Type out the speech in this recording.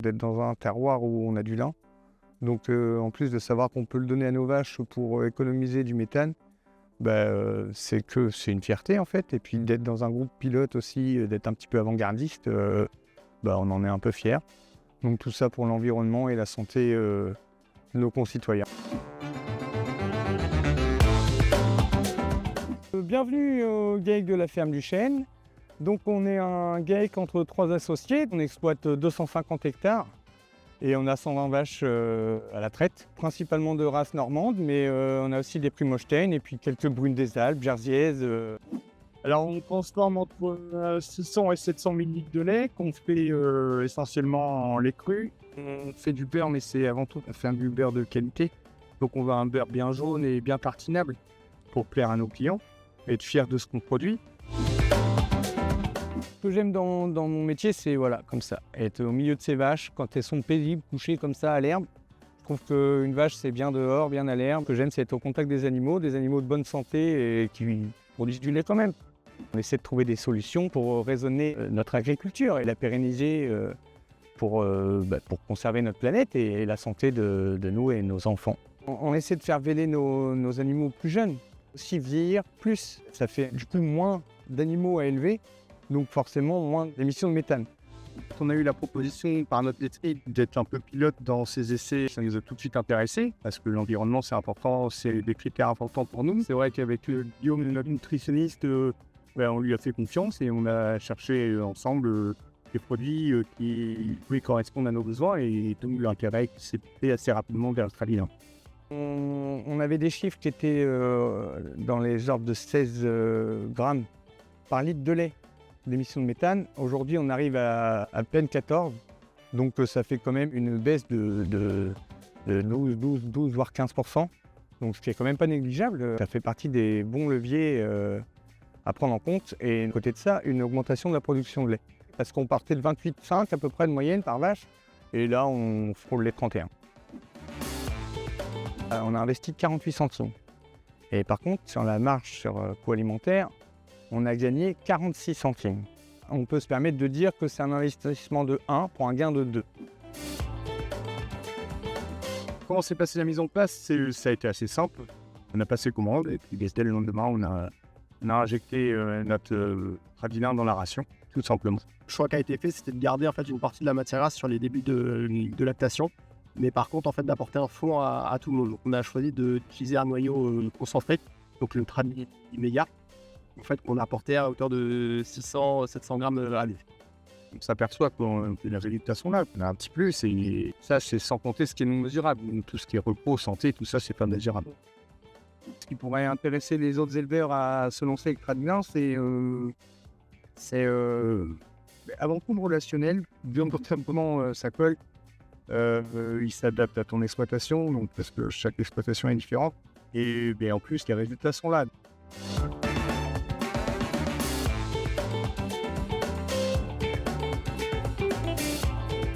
d'être dans un terroir où on a du lin. Donc en plus de savoir qu'on peut le donner à nos vaches pour économiser du méthane, c'est une fierté en fait. Et puis d'être dans un groupe pilote aussi, d'être un petit peu avant-gardiste, on en est un peu fiers. Donc tout ça pour l'environnement et la santé de nos concitoyens. Bienvenue au GAEC de la ferme du Chêne. Donc on est un GAEC entre 3 associés, on exploite 250 hectares et on a 120 vaches à la traite, principalement de race normande, mais on a aussi des Primostein et puis quelques brunes des Alpes, jersiaises. Alors on transforme entre 600 et 700 000 litres de lait qu'on fait essentiellement en lait cru. On fait du beurre, mais c'est avant tout on fait du beurre de qualité. Donc on veut un beurre bien jaune et bien tartinable pour plaire à nos clients et être fiers de ce qu'on produit. Ce que j'aime dans mon métier, c'est comme ça, être au milieu de ces vaches, quand elles sont paisibles, couchées comme ça à l'herbe. Je trouve qu'une vache, c'est bien dehors, bien à l'herbe. Ce que j'aime, c'est être au contact des animaux de bonne santé et qui produisent du lait quand même. On essaie de trouver des solutions pour raisonner notre agriculture et la pérenniser pour conserver notre planète et la santé de nous et nos enfants. On essaie de faire véler nos animaux plus jeunes, aussi vieillir plus. Ça fait du coup moins d'animaux à élever. Donc forcément moins d'émissions de méthane. Quand on a eu la proposition par notre métier d'être un peu pilote dans ces essais, ça nous a tout de suite intéressés parce que l'environnement c'est important, c'est des critères importants pour nous. C'est vrai qu'avec Guillaume, notre nutritionniste, on lui a fait confiance et on a cherché ensemble des produits qui pouvaient correspondre à nos besoins et donc l'intérêt s'est fait assez rapidement vers l'Australie. On avait des chiffres qui étaient dans les ordres de 16 grammes par litre de lait d'émissions de méthane. Aujourd'hui, on arrive à peine 14. Donc, ça fait quand même une baisse de 12, voire 15%. Donc, ce qui est quand même pas négligeable. Ça fait partie des bons leviers à prendre en compte. Et à côté de ça, une augmentation de la production de lait. Parce qu'on partait de 28,5 à peu près de moyenne par vache. Et là, on frôle les 31. On a investi 48 centimes. Et par contre, sur la marge sur co-alimentaire, on a gagné 46 centimes. On peut se permettre de dire que c'est un investissement de 1 pour un gain de 2. Comment s'est passée la mise en place? Ça a été assez simple. On a passé commande et puis dès le lendemain, on a injecté notre radilin dans la ration, tout simplement. Le choix qui a été fait, c'était de garder en fait une partie de la matière grasse sur les débuts de lactation, mais par contre en fait d'apporter un fond à tout le monde. Donc, on a choisi d'utiliser un noyau concentré, donc le radilin immédiat. En fait, qu'on a apporté à hauteur de 600-700 grammes à l'année. On s'aperçoit que les résultats sont là, on a un petit plus, et ça, c'est sans compter ce qui est non mesurable. Tout ce qui est repos, santé, tout ça, c'est pas mesurable. Ce qui pourrait intéresser les autres éleveurs à se lancer avec Radilin, c'est avant tout le relationnel, bien comment ça colle. Il s'adapte à ton exploitation, donc, parce que chaque exploitation est différente. Et en plus, les résultats sont là.